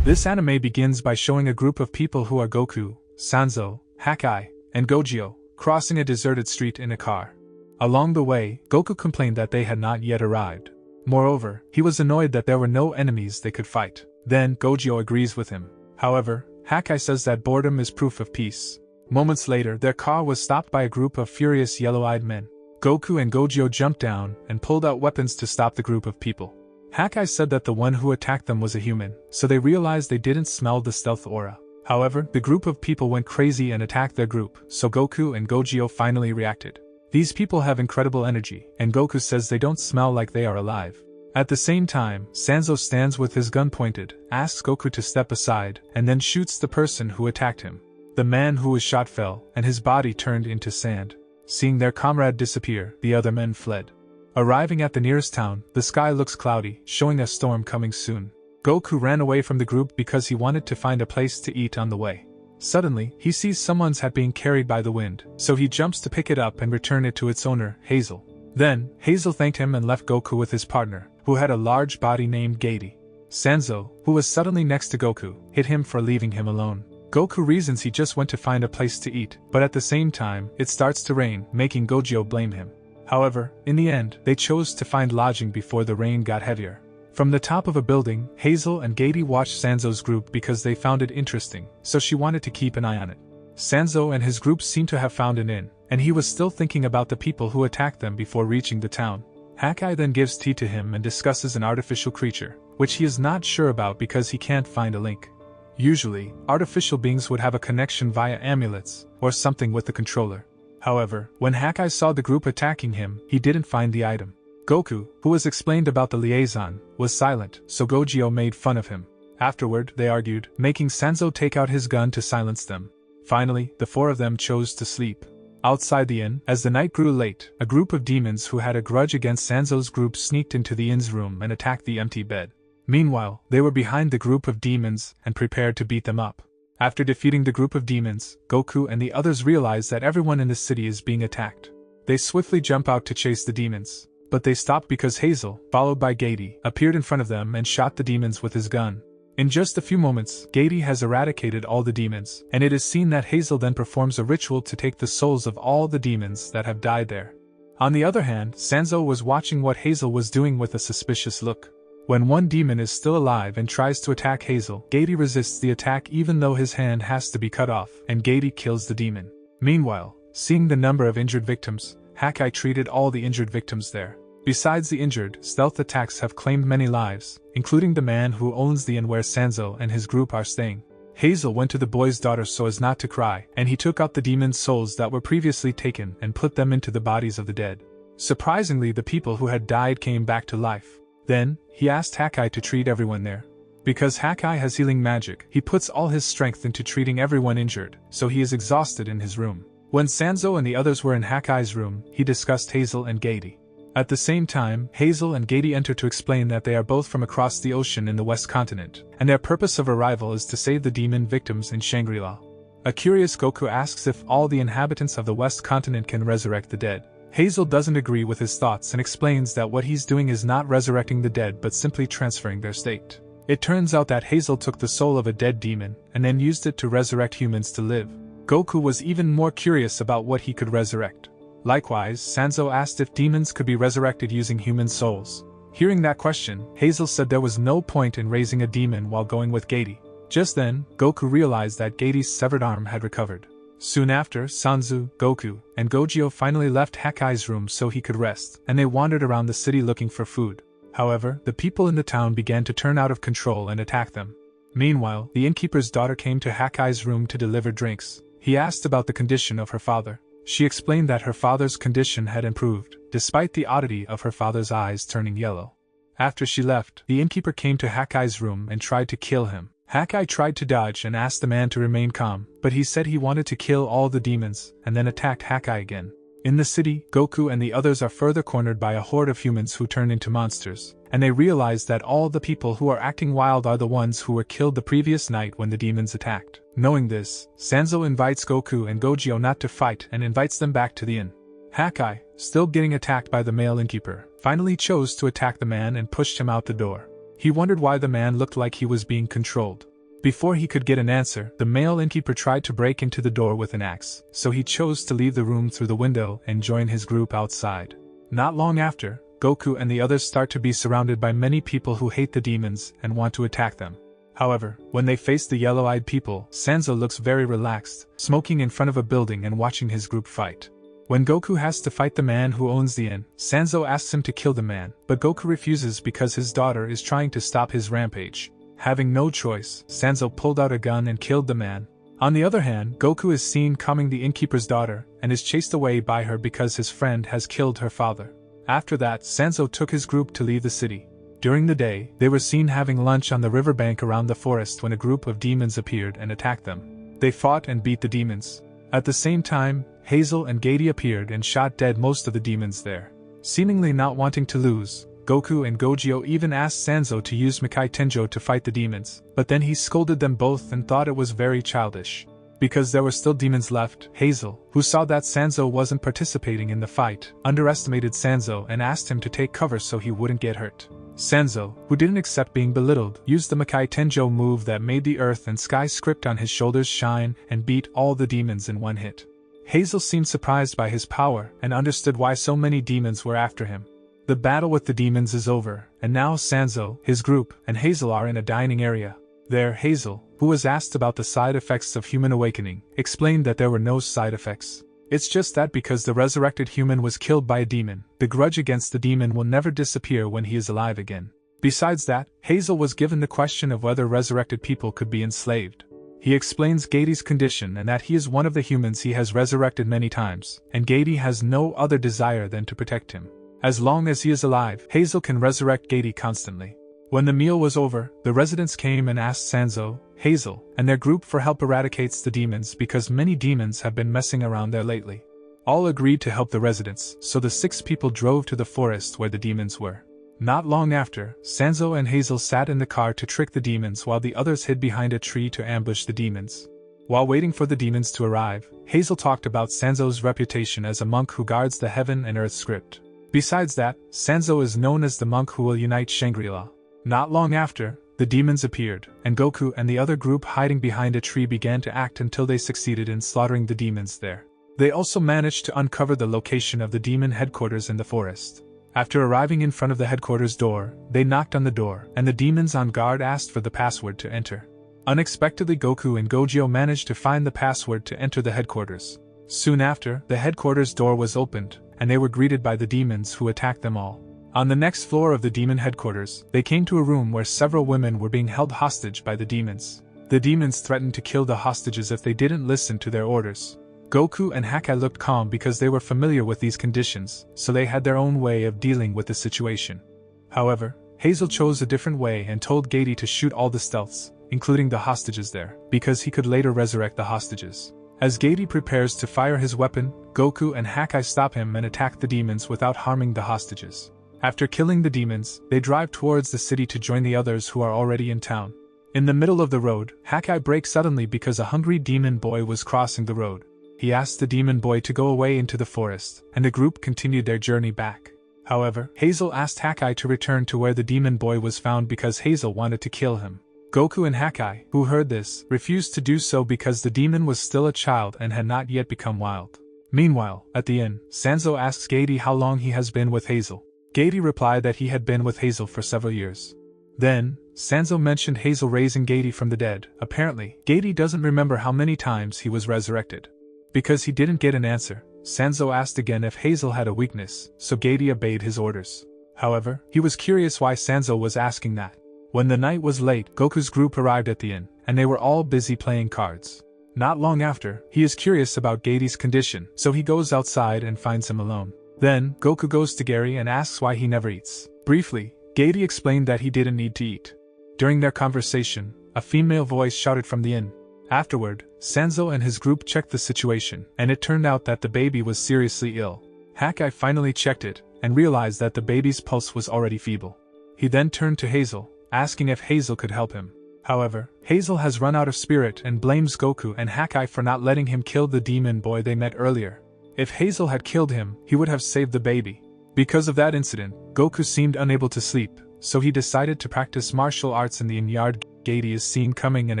This anime begins by showing a group of people who are Goku, Sanzo, Hakai, and Gogyo, crossing a deserted street in a car. Along the way, Goku complained that they had not yet arrived. Moreover, he was annoyed that there were no enemies they could fight. Then, Gogyo agrees with him. However, Hakai says that boredom is proof of peace. Moments later, their car was stopped by a group of furious yellow-eyed men. Goku and Gogyo jumped down and pulled out weapons to stop the group of people. Hakai said that the one who attacked them was a human, so they realized they didn't smell the stealth aura. However, the group of people went crazy and attacked their group, so Goku and Gogyo finally reacted. These people have incredible energy, and Goku says they don't smell like they are alive. At the same time, Sanzo stands with his gun pointed, asks Goku to step aside, and then shoots the person who attacked him. The man who was shot fell, and his body turned into sand. Seeing their comrade disappear, the other men fled. Arriving at the nearest town, the sky looks cloudy, showing a storm coming soon. Goku ran away from the group because he wanted to find a place to eat on the way. Suddenly, he sees someone's hat being carried by the wind, so he jumps to pick it up and return it to its owner, Hazel. Then, Hazel thanked him and left Goku with his partner, who had a large body named Gady. Sanzo, who was suddenly next to Goku, hit him for leaving him alone. Goku reasons he just went to find a place to eat, but at the same time, it starts to rain, making Gogyo blame him. However, in the end, they chose to find lodging before the rain got heavier. From the top of a building, Hazel and Gady watched Sanzo's group because they found it interesting, so she wanted to keep an eye on it. Sanzo and his group seemed to have found an inn, and he was still thinking about the people who attacked them before reaching the town. Hakai then gives tea to him and discusses an artificial creature, which he is not sure about because he can't find a link. Usually, artificial beings would have a connection via amulets, or something with the controller. However, when Hakai saw the group attacking him, he didn't find the item. Goku, who was explained about the liaison, was silent, so Gogyo made fun of him. Afterward, they argued, making Sanzo take out his gun to silence them. Finally, the four of them chose to sleep. Outside the inn, as the night grew late, a group of demons who had a grudge against Sanzo's group sneaked into the inn's room and attacked the empty bed. Meanwhile, they were behind the group of demons and prepared to beat them up. After defeating the group of demons, Goku and the others realize that everyone in the city is being attacked. They swiftly jump out to chase the demons, but they stop because Hazel, followed by Gady, appeared in front of them and shot the demons with his gun. In just a few moments, Gady has eradicated all the demons, and it is seen that Hazel then performs a ritual to take the souls of all the demons that have died there. On the other hand, Sanzo was watching what Hazel was doing with a suspicious look. When one demon is still alive and tries to attack Hazel, Gady resists the attack even though his hand has to be cut off, and Gady kills the demon. Meanwhile, seeing the number of injured victims, Hakai treated all the injured victims there. Besides the injured, stealth attacks have claimed many lives, including the man who owns the inn where Sanzo and his group are staying. Hazel went to the boy's daughter so as not to cry, and he took out the demon's souls that were previously taken and put them into the bodies of the dead. Surprisingly, the people who had died came back to life. Then, he asked Hakai to treat everyone there. Because Hakai has healing magic, he puts all his strength into treating everyone injured, so he is exhausted in his room. When Sanzo and the others were in Hakai's room, he discussed Hazel and Gady. At the same time, Hazel and Gady enter to explain that they are both from across the ocean in the West Continent, and their purpose of arrival is to save the demon victims in Shangri-La. A curious Goku asks if all the inhabitants of the West Continent can resurrect the dead. Hazel doesn't agree with his thoughts and explains that what he's doing is not resurrecting the dead but simply transferring their state. It turns out that Hazel took the soul of a dead demon and then used it to resurrect humans to live. Goku was even more curious about what he could resurrect. Likewise, Sanzo asked if demons could be resurrected using human souls. Hearing that question, Hazel said there was no point in raising a demon while going with Gady. Just then, Goku realized that Gady's severed arm had recovered. Soon after, Sanzu, Goku, and Gogyo finally left Hakai's room so he could rest, and they wandered around the city looking for food. However, the people in the town began to turn out of control and attack them. Meanwhile, the innkeeper's daughter came to Hakai's room to deliver drinks. He asked about the condition of her father. She explained that her father's condition had improved, despite the oddity of her father's eyes turning yellow. After she left, the innkeeper came to Hakai's room and tried to kill him. Hakai tried to dodge and asked the man to remain calm, but he said he wanted to kill all the demons, and then attacked Hakai again. In the city, Goku and the others are further cornered by a horde of humans who turn into monsters, and they realize that all the people who are acting wild are the ones who were killed the previous night when the demons attacked. Knowing this, Sanzo invites Goku and Gogyo not to fight and invites them back to the inn. Hakai, still getting attacked by the male innkeeper, finally chose to attack the man and pushed him out the door. He wondered why the man looked like he was being controlled. Before he could get an answer, the male innkeeper tried to break into the door with an axe, so he chose to leave the room through the window and join his group outside. Not long after, Goku and the others start to be surrounded by many people who hate the demons and want to attack them. However, when they face the yellow-eyed people, Sanzo looks very relaxed, smoking in front of a building and watching his group fight. When Goku has to fight the man who owns the inn, Sanzo asks him to kill the man, but Goku refuses because his daughter is trying to stop his rampage. Having no choice, Sanzo pulled out a gun and killed the man. On the other hand, Goku is seen calming the innkeeper's daughter, and is chased away by her because his friend has killed her father. After that, Sanzo took his group to leave the city. During the day, they were seen having lunch on the riverbank around the forest when a group of demons appeared and attacked them. They fought and beat the demons. At the same time, Hazel and Gady appeared and shot dead most of the demons there. Seemingly not wanting to lose, Goku and Gogyo even asked Sanzo to use Makai Tenjo to fight the demons, but then he scolded them both and thought it was very childish. Because there were still demons left, Hazel, who saw that Sanzo wasn't participating in the fight, underestimated Sanzo and asked him to take cover so he wouldn't get hurt. Sanzo, who didn't accept being belittled, used the Makai Tenjo move that made the earth and sky script on his shoulders shine and beat all the demons in one hit. Hazel seemed surprised by his power and understood why so many demons were after him. The battle with the demons is over, and now Sanzo, his group, and Hazel are in a dining area. There, Hazel, who was asked about the side effects of human awakening, explained that there were no side effects. It's just that because the resurrected human was killed by a demon, the grudge against the demon will never disappear when he is alive again. Besides that, Hazel was given the question of whether resurrected people could be enslaved. He explains Gady's condition and that he is one of the humans he has resurrected many times, and Gady has no other desire than to protect him. As long as he is alive, Hazel can resurrect Gady constantly. When the meal was over, the residents came and asked Sanzo, Hazel, and their group for help eradicates the demons because many demons have been messing around there lately. All agreed to help the residents, so the 6 people drove to the forest where the demons were. Not long after, Sanzo and Hazel sat in the car to trick the demons while the others hid behind a tree to ambush the demons. While waiting for the demons to arrive, Hazel talked about Sanzo's reputation as a monk who guards the heaven and earth script. Besides that, Sanzo is known as the monk who will unite Shangri-La. Not long after, the demons appeared, and Goku and the other group hiding behind a tree began to act until they succeeded in slaughtering the demons there. They also managed to uncover the location of the demon headquarters in the forest. After arriving in front of the headquarters door, they knocked on the door, and the demons on guard asked for the password to enter. Unexpectedly, Goku and Gogyo managed to find the password to enter the headquarters. Soon after, the headquarters door was opened, and they were greeted by the demons who attacked them all. On the next floor of the demon headquarters, they came to a room where several women were being held hostage by the demons. The demons threatened to kill the hostages if they didn't listen to their orders. Goku and Hakai looked calm because they were familiar with these conditions, so they had their own way of dealing with the situation. However, Hazel chose a different way and told Gady to shoot all the stealths, including the hostages there, because he could later resurrect the hostages. As Gady prepares to fire his weapon, Goku and Hakai stop him and attack the demons without harming the hostages. After killing the demons, they drive towards the city to join the others who are already in town. In the middle of the road, Hakai breaks suddenly because a hungry demon boy was crossing the road. He asked the demon boy to go away into the forest, and the group continued their journey back. However, Hazel asked Hakai to return to where the demon boy was found because Hazel wanted to kill him. Goku and Hakai, who heard this, refused to do so because the demon was still a child and had not yet become wild. Meanwhile, at the inn, Sanzo asks Gady how long he has been with Hazel. Gady replied that he had been with Hazel for several years. Then, Sanzo mentioned Hazel raising Gady from the dead. Apparently, Gady doesn't remember how many times he was resurrected. Because he didn't get an answer, Sanzo asked again if Hazel had a weakness, so Gady obeyed his orders. However, he was curious why Sanzo was asking that. When the night was late, Goku's group arrived at the inn, and they were all busy playing cards. Not long after, he is curious about Gady's condition, so he goes outside and finds him alone. Then, Goku goes to Gary and asks why he never eats. Briefly, Gady explained that he didn't need to eat. During their conversation, a female voice shouted from the inn. Afterward, Sanzo and his group checked the situation, and it turned out that the baby was seriously ill. Hakai finally checked it, and realized that the baby's pulse was already feeble. He then turned to Hazel, asking if Hazel could help him. However, Hazel has run out of spirit and blames Goku and Hakai for not letting him kill the demon boy they met earlier. If Hazel had killed him, he would have saved the baby. Because of that incident, Goku seemed unable to sleep, so he decided to practice martial arts in the inn yard. Gady is seen coming and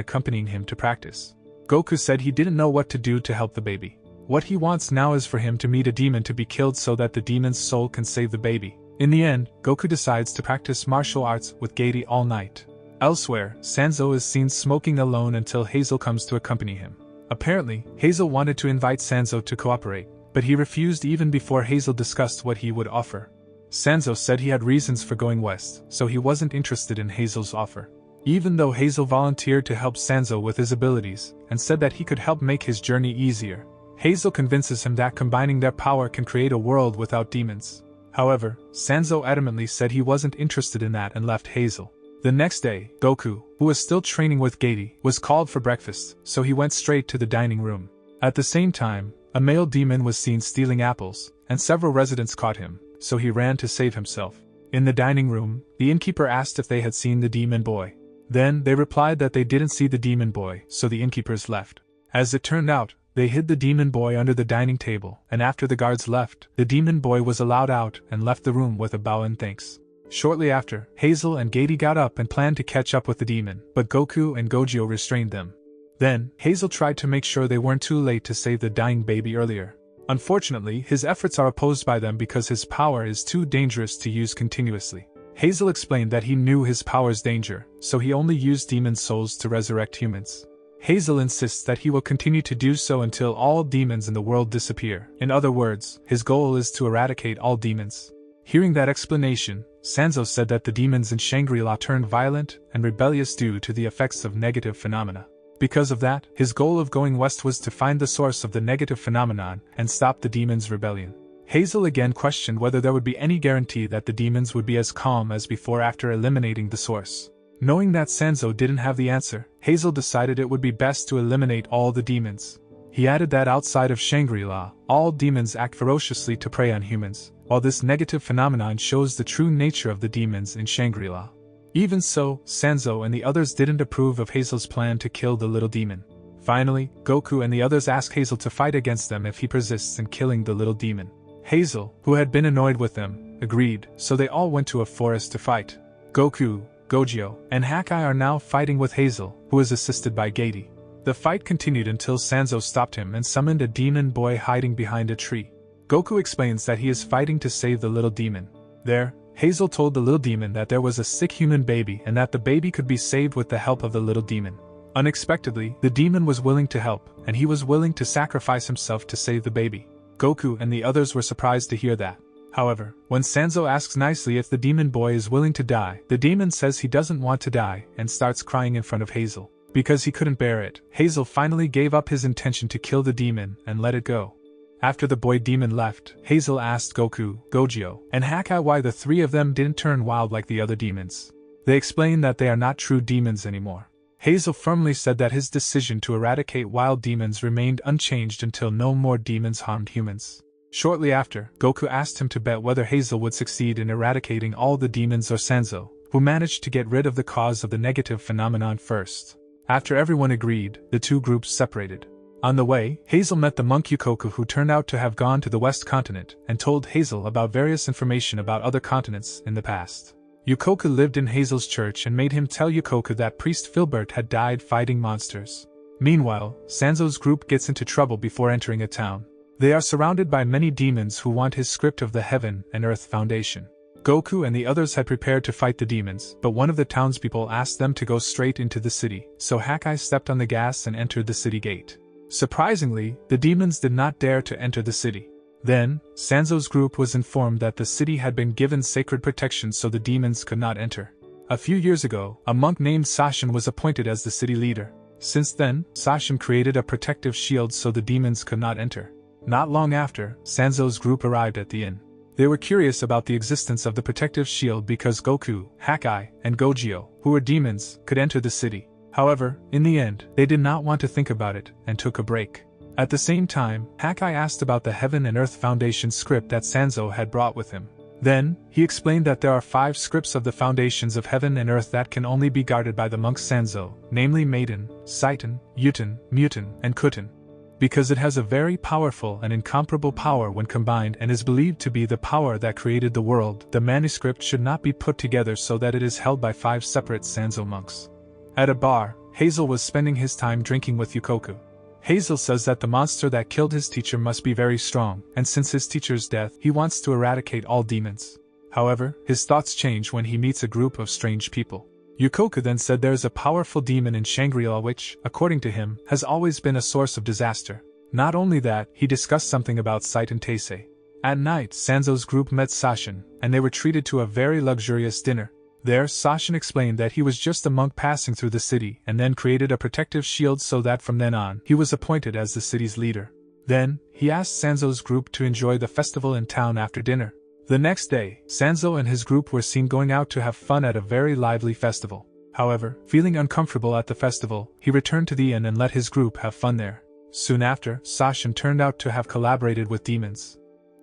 accompanying him to practice. Goku said he didn't know what to do to help the baby. What he wants now is for him to meet a demon to be killed so that the demon's soul can save the baby. In the end, Goku decides to practice martial arts with Gady all night. Elsewhere, Sanzo is seen smoking alone until Hazel comes to accompany him. Apparently, Hazel wanted to invite Sanzo to cooperate, but he refused even before Hazel discussed what he would offer. Sanzo said he had reasons for going west, so he wasn't interested in Hazel's offer. Even though Hazel volunteered to help Sanzo with his abilities, and said that he could help make his journey easier, Hazel convinces him that combining their power can create a world without demons. However, Sanzo adamantly said he wasn't interested in that and left Hazel. The next day, Goku, who was still training with Gady, was called for breakfast, so he went straight to the dining room. At the same time, a male demon was seen stealing apples, and several residents caught him, so he ran to save himself. In the dining room, the innkeeper asked if they had seen the demon boy. Then, they replied that they didn't see the demon boy, so the innkeepers left. As it turned out, they hid the demon boy under the dining table, and after the guards left, the demon boy was allowed out and left the room with a bow and thanks. Shortly after, Hazel and Gady got up and planned to catch up with the demon, but Goku and Gogyo restrained them. Then, Hazel tried to make sure they weren't too late to save the dying baby earlier. Unfortunately, his efforts are opposed by them because his power is too dangerous to use continuously. Hazel explained that he knew his power's danger, so he only used demon souls to resurrect humans. Hazel insists that he will continue to do so until all demons in the world disappear. In other words, his goal is to eradicate all demons. Hearing that explanation, Sanzo said that the demons in Shangri-La turned violent and rebellious due to the effects of negative phenomena. Because of that, his goal of going west was to find the source of the negative phenomenon and stop the demons' rebellion. Hazel again questioned whether there would be any guarantee that the demons would be as calm as before after eliminating the source. Knowing that Sanzo didn't have the answer, Hazel decided it would be best to eliminate all the demons. He added that outside of Shangri-La, all demons act ferociously to prey on humans, while this negative phenomenon shows the true nature of the demons in Shangri-La. Even so, Sanzo and the others didn't approve of Hazel's plan to kill the little demon. Finally, Goku and the others ask Hazel to fight against them if he persists in killing the little demon. Hazel, who had been annoyed with them, agreed, so they all went to a forest to fight. Goku, Gogyo, and Hakai are now fighting with Hazel, who is assisted by Gady. The fight continued until Sanzo stopped him and summoned a demon boy hiding behind a tree. Goku explains that he is fighting to save the little demon. There, Hazel told the little demon that there was a sick human baby and that the baby could be saved with the help of the little demon. Unexpectedly, the demon was willing to help, and he was willing to sacrifice himself to save the baby. Goku and the others were surprised to hear that. However, when Sanzo asks nicely if the demon boy is willing to die, the demon says he doesn't want to die and starts crying in front of Hazel. Because he couldn't bear it, Hazel finally gave up his intention to kill the demon and let it go. After the boy demon left, Hazel asked Goku, Gogyo, and Hakai why the three of them didn't turn wild like the other demons. They explained that they are not true demons anymore. Hazel firmly said that his decision to eradicate wild demons remained unchanged until no more demons harmed humans. Shortly after, Goku asked him to bet whether Hazel would succeed in eradicating all the demons or Sanzo, who managed to get rid of the cause of the negative phenomenon first. After everyone agreed, the two groups separated. On the way, Hazel met the monk Yukoku, who turned out to have gone to the West Continent and told Hazel about various information about other continents in the past. Yukoku lived in Hazel's church and made him tell Yukoku that Priest Filbert had died fighting monsters. Meanwhile, Sanzo's group gets into trouble before entering a town. They are surrounded by many demons who want his script of the Heaven and Earth Foundation. Goku and the others had prepared to fight the demons, but one of the townspeople asked them to go straight into the city, so Hakai stepped on the gas and entered the city gate. Surprisingly, the demons did not dare to enter the city. Then, Sanzo's group was informed that the city had been given sacred protection so the demons could not enter. A few years ago, a monk named Sashin was appointed as the city leader. Since then, Sashin created a protective shield so the demons could not enter. Not long after, Sanzo's group arrived at the inn. They were curious about the existence of the protective shield because Goku, Hakai, and Gogyo, who were demons, could enter the city. However, in the end, they did not want to think about it and took a break. At the same time, Hakai asked about the Heaven and Earth Foundation script that Sanzo had brought with him. Then, he explained that there are 5 scripts of the foundations of Heaven and Earth that can only be guarded by the monk Sanzo, namely Maiden, Saiton, Yuten, Muten, and Kuten. Because it has a very powerful and incomparable power when combined and is believed to be the power that created the world, the manuscript should not be put together so that it is held by 5 separate Sanzo monks. At a bar, Hazel was spending his time drinking with Yukoku. Hazel says that the monster that killed his teacher must be very strong, and since his teacher's death, he wants to eradicate all demons. However, his thoughts change when he meets a group of strange people. Yukoku then said there is a powerful demon in Shangri-La which, according to him, has always been a source of disaster. Not only that, he discussed something about Sight and Taisei. At night, Sanzo's group met Sashin, and they were treated to a very luxurious dinner. There, Sashin explained that he was just a monk passing through the city and then created a protective shield so that from then on, he was appointed as the city's leader. Then, he asked Sanzo's group to enjoy the festival in town after dinner. The next day, Sanzo and his group were seen going out to have fun at a very lively festival. However, feeling uncomfortable at the festival, he returned to the inn and let his group have fun there. Soon after, Sashin turned out to have collaborated with demons.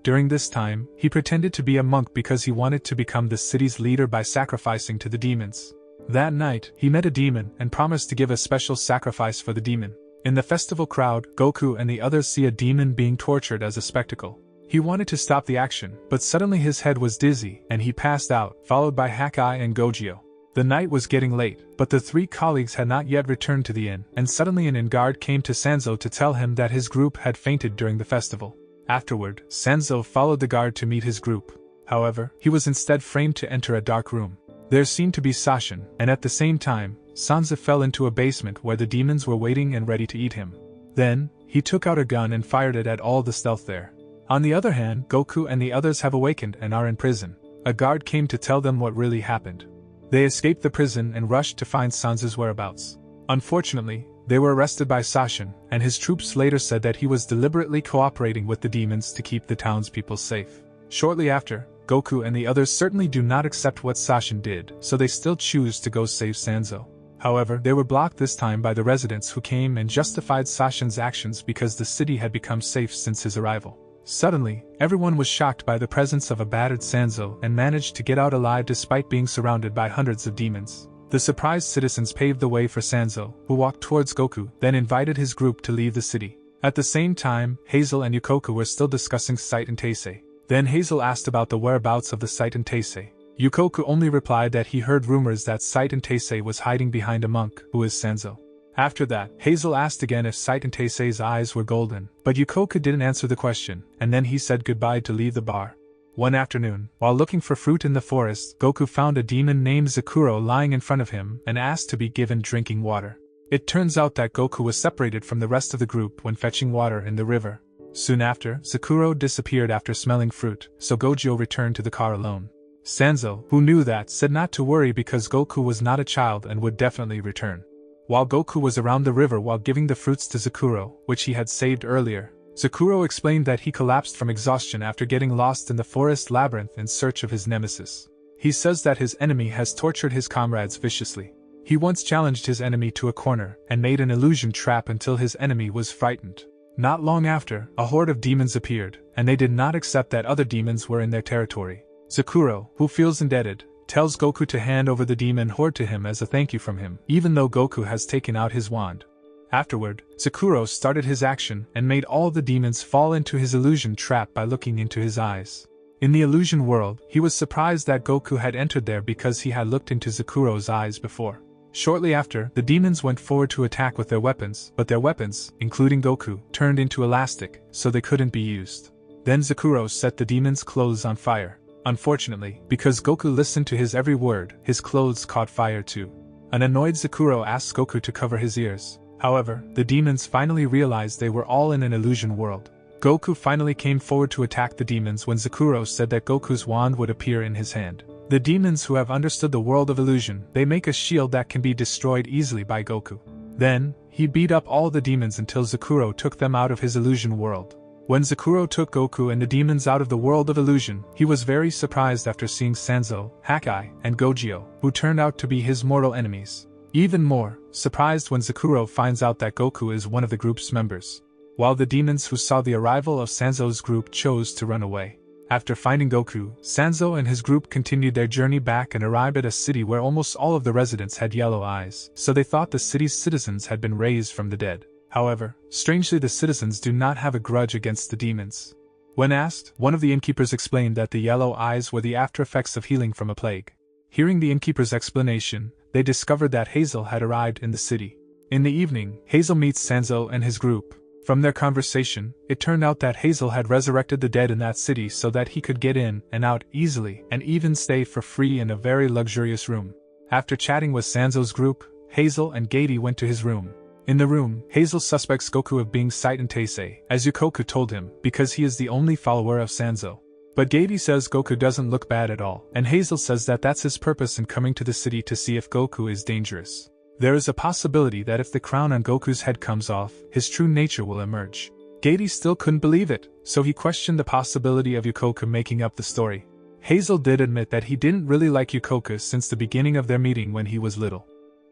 During this time, he pretended to be a monk because he wanted to become the city's leader by sacrificing to the demons. That night, he met a demon and promised to give a special sacrifice for the demon. In the festival crowd, Goku and the others see a demon being tortured as a spectacle. He wanted to stop the action, but suddenly his head was dizzy and he passed out, followed by Hakai and Gojio. The night was getting late, but the three colleagues had not yet returned to the inn, and suddenly an inn guard came to Sanzo to tell him that his group had fainted during the festival. Afterward, Sanzo followed the guard to meet his group. However, he was instead framed to enter a dark room. There seemed to be Sashin, and at the same time, Sanzo fell into a basement where the demons were waiting and ready to eat him. Then, he took out a gun and fired it at all the stealth there. On the other hand, Goku and the others have awakened and are in prison. A guard came to tell them what really happened. They escaped the prison and rushed to find Sanzo's whereabouts. Unfortunately, they were arrested by Sashin, and his troops later said that he was deliberately cooperating with the demons to keep the townspeople safe. Shortly after, Goku and the others certainly do not accept what Sashin did, so they still choose to go save Sanzo. However, they were blocked this time by the residents who came and justified Sashin's actions because the city had become safe since his arrival. Suddenly, everyone was shocked by the presence of a battered Sanzo and managed to get out alive despite being surrounded by hundreds of demons. The surprised citizens paved the way for Sanzo, who walked towards Goku, then invited his group to leave the city. At the same time, Hazel and Yukoku were still discussing Sight and Taisei. Then Hazel asked about the whereabouts of the Sight and Taisei. Yukoku only replied that he heard rumors that Sight and Taisei was hiding behind a monk, who is Sanzo. After that, Hazel asked again if Sight and Taisei's eyes were golden, but Yukoku didn't answer the question, and then he said goodbye to leave the bar. One afternoon, while looking for fruit in the forest, Goku found a demon named Sakuro lying in front of him and asked to be given drinking water. It turns out that Goku was separated from the rest of the group when fetching water in the river. Soon after, Sakuro disappeared after smelling fruit, so Gojio returned to the car alone. Sanzo, who knew that, said not to worry because Goku was not a child and would definitely return. While Goku was around the river while giving the fruits to Sakuro, which he had saved earlier, Sakuro explained that he collapsed from exhaustion after getting lost in the forest labyrinth in search of his nemesis. He says that his enemy has tortured his comrades viciously. He once challenged his enemy to a corner and made an illusion trap until his enemy was frightened. Not long after, a horde of demons appeared, and they did not accept that other demons were in their territory. Sakuro, who feels indebted, tells Goku to hand over the demon horde to him as a thank you from him, even though Goku has taken out his wand. Afterward, Sakuro started his action and made all the demons fall into his illusion trap by looking into his eyes. In the illusion world, he was surprised that Goku had entered there because he had looked into Sakuro's eyes before. Shortly after, the demons went forward to attack with their weapons, but their weapons, including Goku, turned into elastic, so they couldn't be used. Then Sakuro set the demons' clothes on fire. Unfortunately, because Goku listened to his every word, his clothes caught fire too. An annoyed Sakuro asked Goku to cover his ears. However, the demons finally realized they were all in an illusion world. Goku finally came forward to attack the demons when Sakuro said that Goku's wand would appear in his hand. The demons who have understood the world of illusion, they make a shield that can be destroyed easily by Goku. Then, he beat up all the demons until Sakuro took them out of his illusion world. When Sakuro took Goku and the demons out of the world of illusion, he was very surprised after seeing Sanzo, Hakai, and Gojio, who turned out to be his mortal enemies. Even more surprised when Sakuro finds out that Goku is one of the group's members. While the demons who saw the arrival of Sanzo's group chose to run away. After finding Goku, Sanzo and his group continued their journey back and arrived at a city where almost all of the residents had yellow eyes, so they thought the city's citizens had been raised from the dead. However, strangely the citizens do not have a grudge against the demons. When asked, one of the innkeepers explained that the yellow eyes were the after effects of healing from a plague. Hearing the innkeeper's explanation, they discovered that Hazel had arrived in the city. In the evening, Hazel meets Sanzo and his group. From their conversation, it turned out that Hazel had resurrected the dead in that city so that he could get in and out easily and even stay for free in a very luxurious room. After chatting with Sanzo's group, Hazel and Gady went to his room. In the room, Hazel suspects Goku of being Saitan Teisei, as Yukoku told him, because he is the only follower of Sanzo. But Gady says Goku doesn't look bad at all, and Hazel says that that's his purpose in coming to the city to see if Goku is dangerous. There is a possibility that if the crown on Goku's head comes off, his true nature will emerge. Gady still couldn't believe it, so he questioned the possibility of Yukoku making up the story. Hazel did admit that he didn't really like Yukoku since the beginning of their meeting when he was little.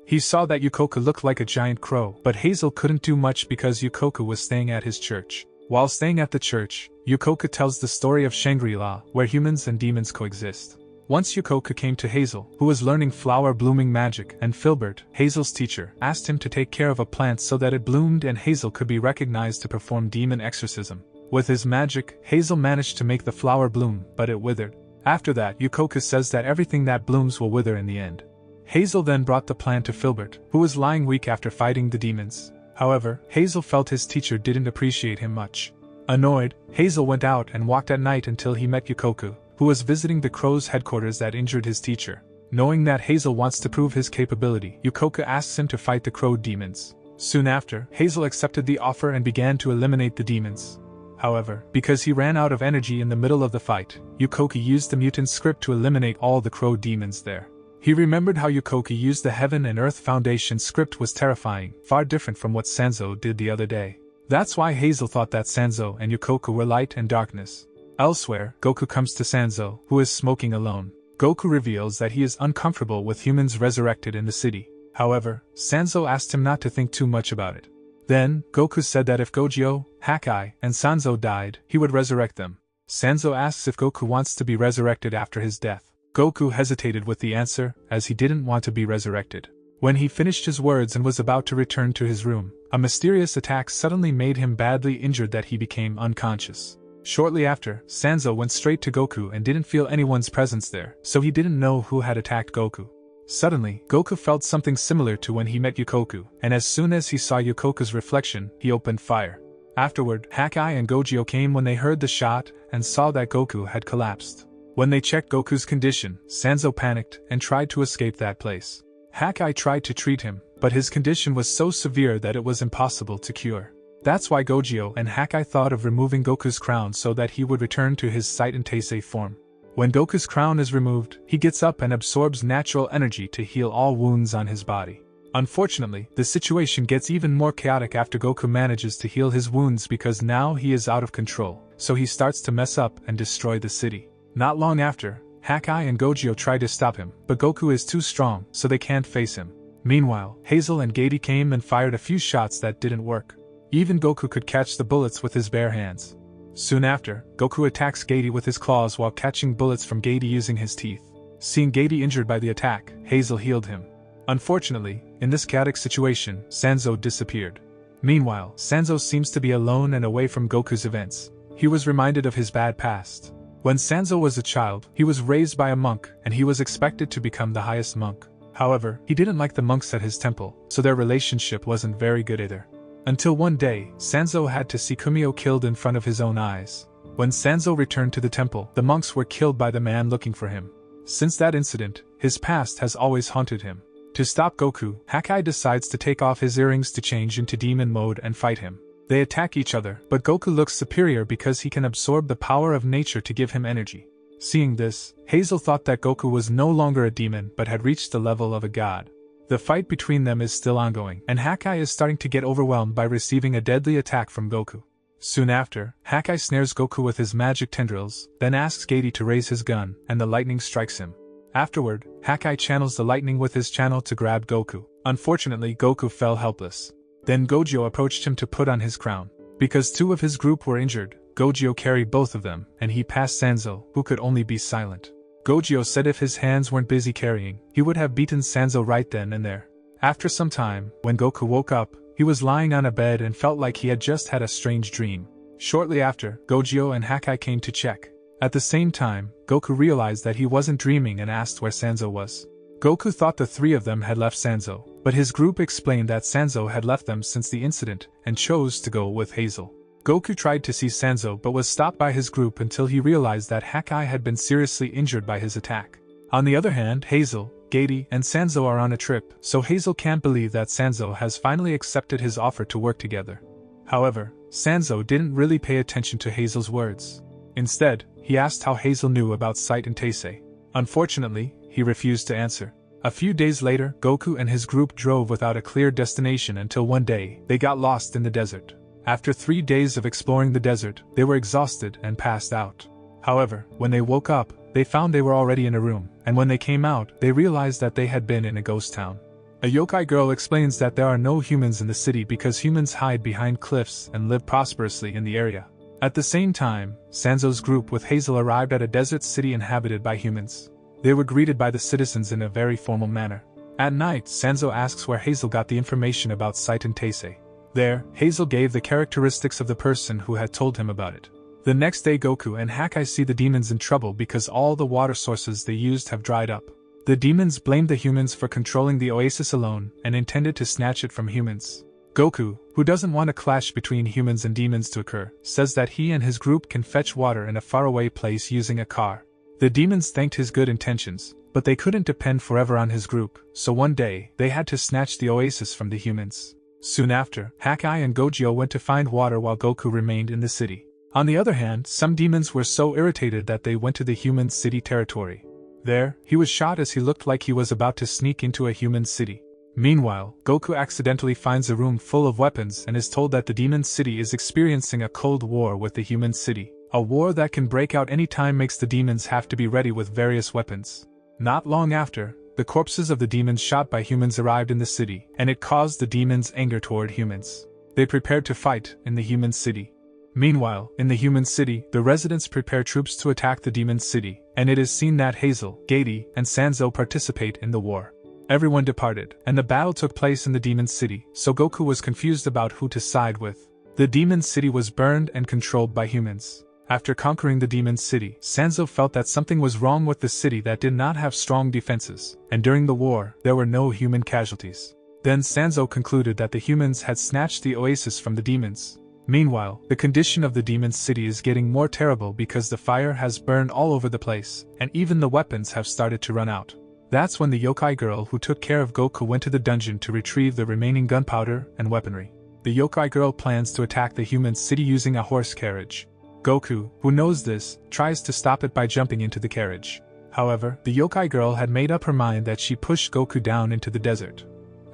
He saw that Yukoku looked like a giant crow, but Hazel couldn't do much because Yukoku was staying at his church. While staying at the church, Yukoku tells the story of Shangri-La, where humans and demons coexist. Once Yukoku came to Hazel, who was learning flower blooming magic, and Filbert, Hazel's teacher, asked him to take care of a plant so that it bloomed and Hazel could be recognized to perform demon exorcism. With his magic, Hazel managed to make the flower bloom, but it withered. After that, Yukoku says that everything that blooms will wither in the end. Hazel then brought the plant to Filbert, who was lying weak after fighting the demons. However, Hazel felt his teacher didn't appreciate him much. Annoyed, Hazel went out and walked at night until he met Yukoku, who was visiting the crow's headquarters that injured his teacher. Knowing that Hazel wants to prove his capability, Yukoku asks him to fight the crow demons. Soon after, Hazel accepted the offer and began to eliminate the demons. However, because he ran out of energy in the middle of the fight, Yukoku used the mutant script to eliminate all the crow demons there. He remembered how Yukoku used the Heaven and Earth Foundation script was terrifying, far different from what Sanzo did the other day. That's why Hazel thought that Sanzo and Yukoku were light and darkness. Elsewhere, Goku comes to Sanzo, who is smoking alone. Goku reveals that he is uncomfortable with humans resurrected in the city. However, Sanzo asked him not to think too much about it. Then, Goku said that if Gogyo, Hakai, and Sanzo died, he would resurrect them. Sanzo asks if Goku wants to be resurrected after his death. Goku hesitated with the answer, as he didn't want to be resurrected. When he finished his words and was about to return to his room, a mysterious attack suddenly made him badly injured that he became unconscious. Shortly after, Sanzo went straight to Goku and didn't feel anyone's presence there, so he didn't know who had attacked Goku. Suddenly, Goku felt something similar to when he met Yukoku, and as soon as he saw Yukoku's reflection, he opened fire. Afterward, Hakai and Gogyo came when they heard the shot and saw that Goku had collapsed. When they checked Goku's condition, Sanzo panicked and tried to escape that place. Hakai tried to treat him, but his condition was so severe that it was impossible to cure. That's why Gogyo and Hakai thought of removing Goku's crown so that he would return to his Saitan Teisei form. When Goku's crown is removed, he gets up and absorbs natural energy to heal all wounds on his body. Unfortunately, the situation gets even more chaotic after Goku manages to heal his wounds because now he is out of control, so he starts to mess up and destroy the city. Not long after, Hakai and Gogyo try to stop him, but Goku is too strong, so they can't face him. Meanwhile, Hazel and Gady came and fired a few shots that didn't work. Even Goku could catch the bullets with his bare hands. Soon after, Goku attacks Gady with his claws while catching bullets from Gady using his teeth. Seeing Gady injured by the attack, Hazel healed him. Unfortunately, in this chaotic situation, Sanzo disappeared. Meanwhile, Sanzo seems to be alone and away from Goku's events. He was reminded of his bad past. When Sanzo was a child, he was raised by a monk, and he was expected to become the highest monk. However, he didn't like the monks at his temple, so their relationship wasn't very good either. Until one day, Sanzo had to see Kumio killed in front of his own eyes. When Sanzo returned to the temple, the monks were killed by the man looking for him. Since that incident, his past has always haunted him. To stop Goku, Hakai decides to take off his earrings to change into demon mode and fight him. They attack each other, but Goku looks superior because he can absorb the power of nature to give him energy. Seeing this, Hazel thought that Goku was no longer a demon but had reached the level of a god. The fight between them is still ongoing, and Hakai is starting to get overwhelmed by receiving a deadly attack from Goku. Soon after, Hakai snares Goku with his magic tendrils, then asks Gady to raise his gun, and the lightning strikes him. Afterward, Hakai channels the lightning with his channel to grab Goku. Unfortunately, Goku fell helpless. Then Gogyo approached him to put on his crown. Because two of his group were injured, Gogyo carried both of them, and he passed Sanzo, who could only be silent. Gogyo said if his hands weren't busy carrying, he would have beaten Sanzo right then and there. After some time, when Goku woke up, he was lying on a bed and felt like he had just had a strange dream. Shortly after, Gogyo and Hakai came to check. At the same time, Goku realized that he wasn't dreaming and asked where Sanzo was. Goku thought the three of them had left Sanzo, but his group explained that Sanzo had left them since the incident and chose to go with Hazel. Goku tried to see Sanzo but was stopped by his group until he realized that Hakai had been seriously injured by his attack. On the other hand, Hazel, Gady, and Sanzo are on a trip, so Hazel can't believe that Sanzo has finally accepted his offer to work together. However, Sanzo didn't really pay attention to Hazel's words. Instead, he asked how Hazel knew about Sight and Taisei. Unfortunately, he refused to answer. A few days later, Goku and his group drove without a clear destination until one day, they got lost in the desert. After 3 days of exploring the desert, they were exhausted and passed out. However, when they woke up, they found they were already in a room, and when they came out, they realized that they had been in a ghost town. A yokai girl explains that there are no humans in the city because humans hide behind cliffs and live prosperously in the area. At the same time, Sanzo's group with Hazel arrived at a desert city inhabited by humans. They were greeted by the citizens in a very formal manner. At night, Sanzo asks where Hazel got the information about Sight and Taisei. There, Hazel gave the characteristics of the person who had told him about it. The next day, Goku and Hakai see the demons in trouble because all the water sources they used have dried up. The demons blamed the humans for controlling the oasis alone and intended to snatch it from humans. Goku, who doesn't want a clash between humans and demons to occur, says that he and his group can fetch water in a faraway place using a car. The demons thanked his good intentions, but they couldn't depend forever on his group, so one day, they had to snatch the oasis from the humans. Soon after, Hakai and Gogyo went to find water while Goku remained in the city. On the other hand, some demons were so irritated that they went to the human city territory. There, he was shot as he looked like he was about to sneak into a human city. Meanwhile, Goku accidentally finds a room full of weapons and is told that the demon city is experiencing a cold war with the human city. A war that can break out any time makes the demons have to be ready with various weapons. Not long after, the corpses of the demons shot by humans arrived in the city, and it caused the demons' anger toward humans. They prepared to fight in the human city. Meanwhile, in the human city, the residents prepare troops to attack the demon city, and it is seen that Hazel, Gady, and Sanzo participate in the war. Everyone departed, and the battle took place in the demon city, so Goku was confused about who to side with. The demon city was burned and controlled by humans. After conquering the demon city, Sanzo felt that something was wrong with the city that did not have strong defenses, and during the war, there were no human casualties. Then Sanzo concluded that the humans had snatched the oasis from the demons. Meanwhile, the condition of the demon city is getting more terrible because the fire has burned all over the place, and even the weapons have started to run out. That's when the yokai girl who took care of Goku went to the dungeon to retrieve the remaining gunpowder and weaponry. The yokai girl plans to attack the human city using a horse carriage. Goku, who knows this, tries to stop it by jumping into the carriage. However, the yokai girl had made up her mind that she pushed Goku down into the desert.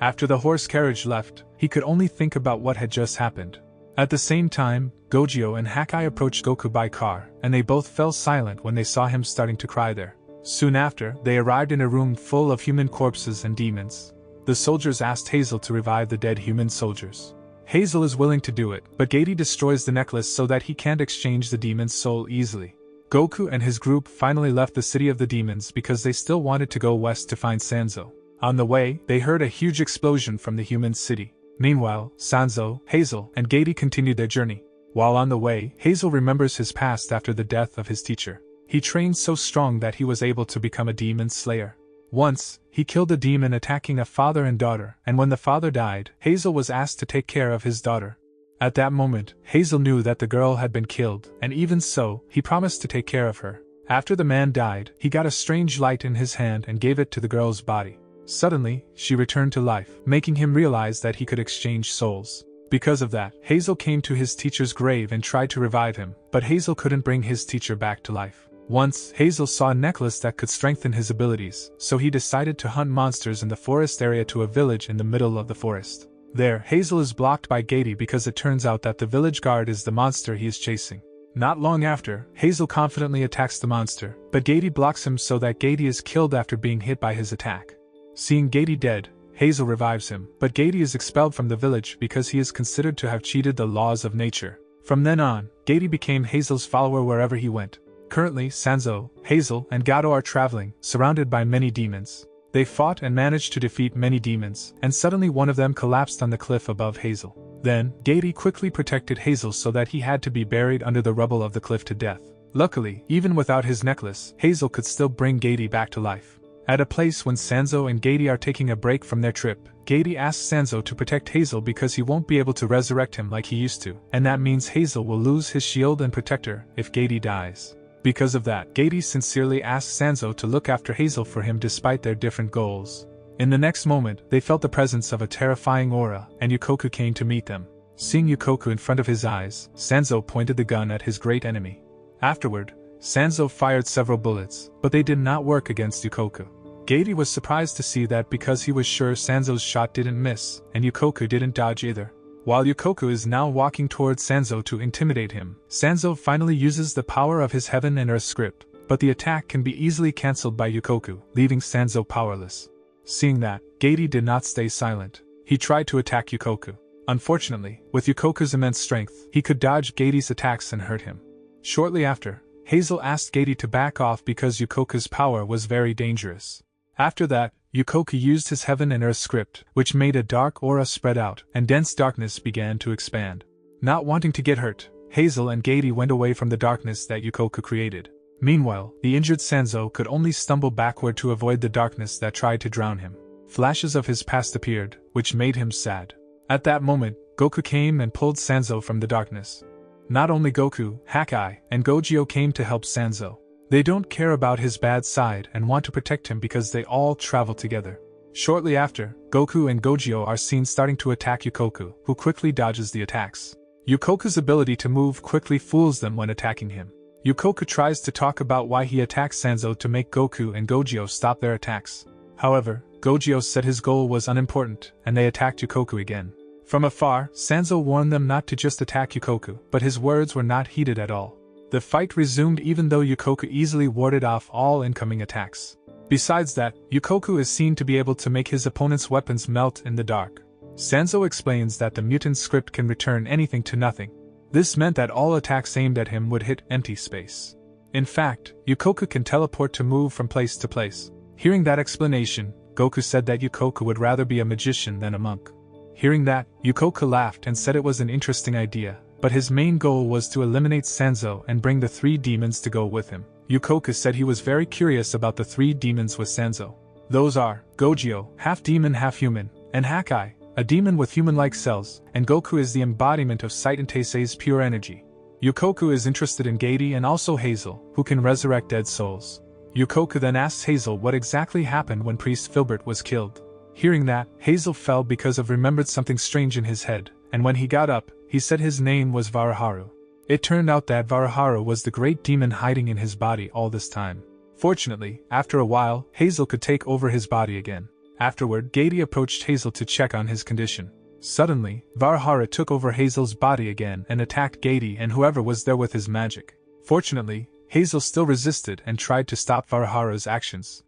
After the horse carriage left, he could only think about what had just happened. At the same time, Gogyo and Hakai approached Goku by car, and they both fell silent when they saw him starting to cry there. Soon after, they arrived in a room full of human corpses and demons. The soldiers asked Hazel to revive the dead human soldiers. Hazel is willing to do it, but Gady destroys the necklace so that he can't exchange the demon's soul easily. Goku and his group finally left the city of the demons because they still wanted to go west to find Sanzo. On the way, they heard a huge explosion from the human city. Meanwhile, Sanzo, Hazel, and Gady continued their journey. While on the way, Hazel remembers his past after the death of his teacher. He trained so strong that he was able to become a demon slayer. Once, he killed a demon attacking a father and daughter, and when the father died, Hazel was asked to take care of his daughter. At that moment, Hazel knew that the girl had been killed, and even so, he promised to take care of her. After the man died, he got a strange light in his hand and gave it to the girl's body. Suddenly, she returned to life, making him realize that he could exchange souls. Because of that, Hazel came to his teacher's grave and tried to revive him, but Hazel couldn't bring his teacher back to life. Once, Hazel saw a necklace that could strengthen his abilities, so he decided to hunt monsters in the forest area to a village in the middle of the forest. There, Hazel is blocked by Gady because it turns out that the village guard is the monster he is chasing. Not long after, Hazel confidently attacks the monster, but Gady blocks him so that Gady is killed after being hit by his attack. Seeing Gady dead, Hazel revives him, but Gady is expelled from the village because he is considered to have cheated the laws of nature. From then on, Gady became Hazel's follower wherever he went. Currently, Sanzo, Hazel, and Gato are traveling, surrounded by many demons. They fought and managed to defeat many demons, and suddenly one of them collapsed on the cliff above Hazel. Then, Gady quickly protected Hazel so that he had to be buried under the rubble of the cliff to death. Luckily, even without his necklace, Hazel could still bring Gady back to life. At a place when Sanzo and Gady are taking a break from their trip, Gady asks Sanzo to protect Hazel because he won't be able to resurrect him like he used to, and that means Hazel will lose his shield and protector if Gady dies. Because of that, Gady sincerely asks Sanzo to look after Hazel for him despite their different goals. In the next moment, they felt the presence of a terrifying aura, and Yukoku came to meet them. Seeing Yukoku in front of his eyes, Sanzo pointed the gun at his great enemy. Afterward, Sanzo fired several bullets, but they did not work against Yukoku. Gady was surprised to see that because he was sure Sanzo's shot didn't miss, and Yukoku didn't dodge either. While Yukoku is now walking towards Sanzo to intimidate him, Sanzo finally uses the power of his heaven and earth script, but the attack can be easily cancelled by Yukoku, leaving Sanzo powerless. Seeing that, Gady did not stay silent. He tried to attack Yukoku. Unfortunately, with Yukoku's immense strength, he could dodge Gady's attacks and hurt him. Shortly after, Hazel asked Gady to back off because Yukoku's power was very dangerous. After that, Yukoku used his heaven and earth script, which made a dark aura spread out, and dense darkness began to expand. Not wanting to get hurt, Hazel and Gady went away from the darkness that Yukoku created. Meanwhile, the injured Sanzo could only stumble backward to avoid the darkness that tried to drown him. Flashes of his past appeared, which made him sad. At that moment, Goku came and pulled Sanzo from the darkness. Not only Goku, Hakai, and Gogyo came to help Sanzo. They don't care about his bad side and want to protect him because they all travel together. Shortly after, Goku and Gogyo are seen starting to attack Yukoku, who quickly dodges the attacks. Yukoku's ability to move quickly fools them when attacking him. Yukoku tries to talk about why he attacked Sanzo to make Goku and Gogyo stop their attacks. However, Gogyo said his goal was unimportant, and they attacked Yukoku again. From afar, Sanzo warned them not to just attack Yukoku, but his words were not heeded at all. The fight resumed even though Yukoku easily warded off all incoming attacks. Besides that, Yukoku is seen to be able to make his opponent's weapons melt in the dark. Sanzo explains that the mutant script can return anything to nothing. This meant that all attacks aimed at him would hit empty space. In fact, Yukoku can teleport to move from place to place. Hearing that explanation, Goku said that Yukoku would rather be a magician than a monk. Hearing that, Yukoku laughed and said it was an interesting idea, but his main goal was to eliminate Sanzo and bring the 3 demons to go with him. Yukoku said he was very curious about the 3 demons with Sanzo. Those are Gogyo, half demon half human, and Hakai, a demon with human-like cells, and Goku is the embodiment of Sight and Taisei's pure energy. Yukoku is interested in Gady and also Hazel, who can resurrect dead souls. Yukoku then asks Hazel what exactly happened when Priest Filbert was killed. Hearing that, Hazel fell because of remembered something strange in his head, and when he got up, he said his name was Varaharu. It turned out that Varaharu was the great demon hiding in his body all this time. Fortunately, after a while, Hazel could take over his body again. Afterward, Gady approached Hazel to check on his condition. Suddenly, Varaharu took over Hazel's body again and attacked Gady and whoever was there with his magic. Fortunately, Hazel still resisted and tried to stop Varaharu's actions.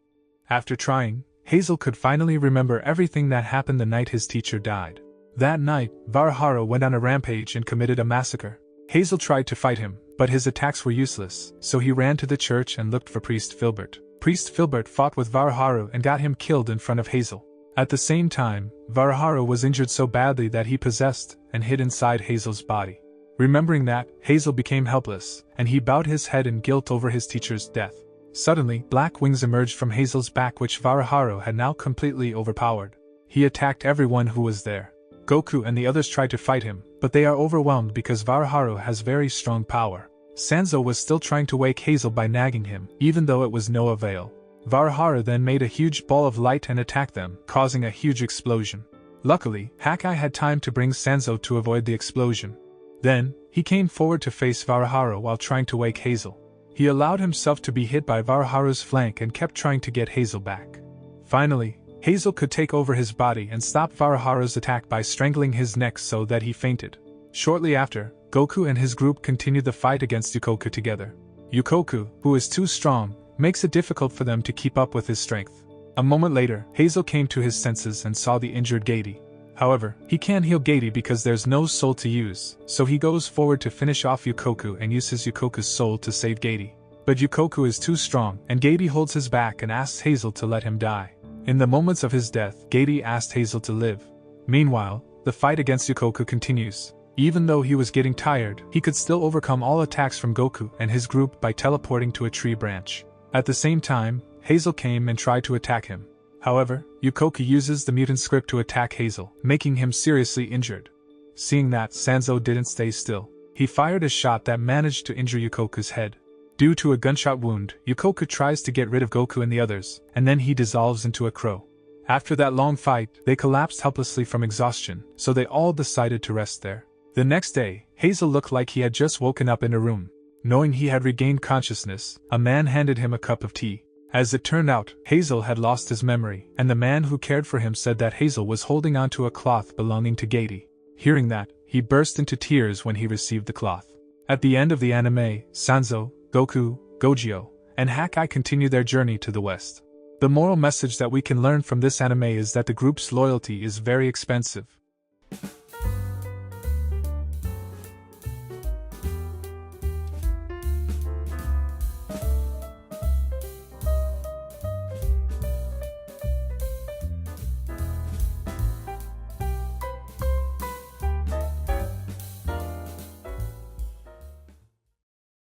After trying, Hazel could finally remember everything that happened the night his teacher died. That night, Varaharu went on a rampage and committed a massacre. Hazel tried to fight him, but his attacks were useless, so he ran to the church and looked for Priest Filbert. Priest Filbert fought with Varaharu and got him killed in front of Hazel. At the same time, Varaharu was injured so badly that he possessed and hid inside Hazel's body. Remembering that, Hazel became helpless, and he bowed his head in guilt over his teacher's death. Suddenly, black wings emerged from Hazel's back which Varaharu had now completely overpowered. He attacked everyone who was there. Goku and the others tried to fight him, but they are overwhelmed because Varaharu has very strong power. Sanzo was still trying to wake Hazel by nagging him, even though it was no avail. Varaharu then made a huge ball of light and attacked them, causing a huge explosion. Luckily, Hakai had time to bring Sanzo to avoid the explosion. Then, he came forward to face Varaharu while trying to wake Hazel. He allowed himself to be hit by Varaharu's flank and kept trying to get Hazel back. Finally, Hazel could take over his body and stop Varaharu's attack by strangling his neck so that he fainted. Shortly after, Goku and his group continued the fight against Yukoku together. Yukoku, who is too strong, makes it difficult for them to keep up with his strength. A moment later, Hazel came to his senses and saw the injured Gady. However, he can't heal Gady because there's no soul to use, so he goes forward to finish off Yukoku and uses Yukoku's soul to save Gady. But Yukoku is too strong, and Gady holds his back and asks Hazel to let him die. In the moments of his death, Gady asked Hazel to live. Meanwhile, the fight against Yukoku continues. Even though he was getting tired, he could still overcome all attacks from Goku and his group by teleporting to a tree branch. At the same time, Hazel came and tried to attack him. However, Yukoku uses the mutant script to attack Hazel, making him seriously injured. Seeing that, Sanzo didn't stay still. He fired a shot that managed to injure Yukoku's head. Due to a gunshot wound, Yukoku tries to get rid of Goku and the others, and then he dissolves into a crow. After that long fight, they collapsed helplessly from exhaustion, so they all decided to rest there. The next day, Hazel looked like he had just woken up in a room. Knowing he had regained consciousness, a man handed him a cup of tea. As it turned out, Hazel had lost his memory, and the man who cared for him said that Hazel was holding onto a cloth belonging to Gaty. Hearing that, he burst into tears when he received the cloth. At the end of the anime, Sanzo, Goku, Gogyo, and Hakai continue their journey to the west. The moral message that we can learn from this anime is that the group's loyalty is very expensive.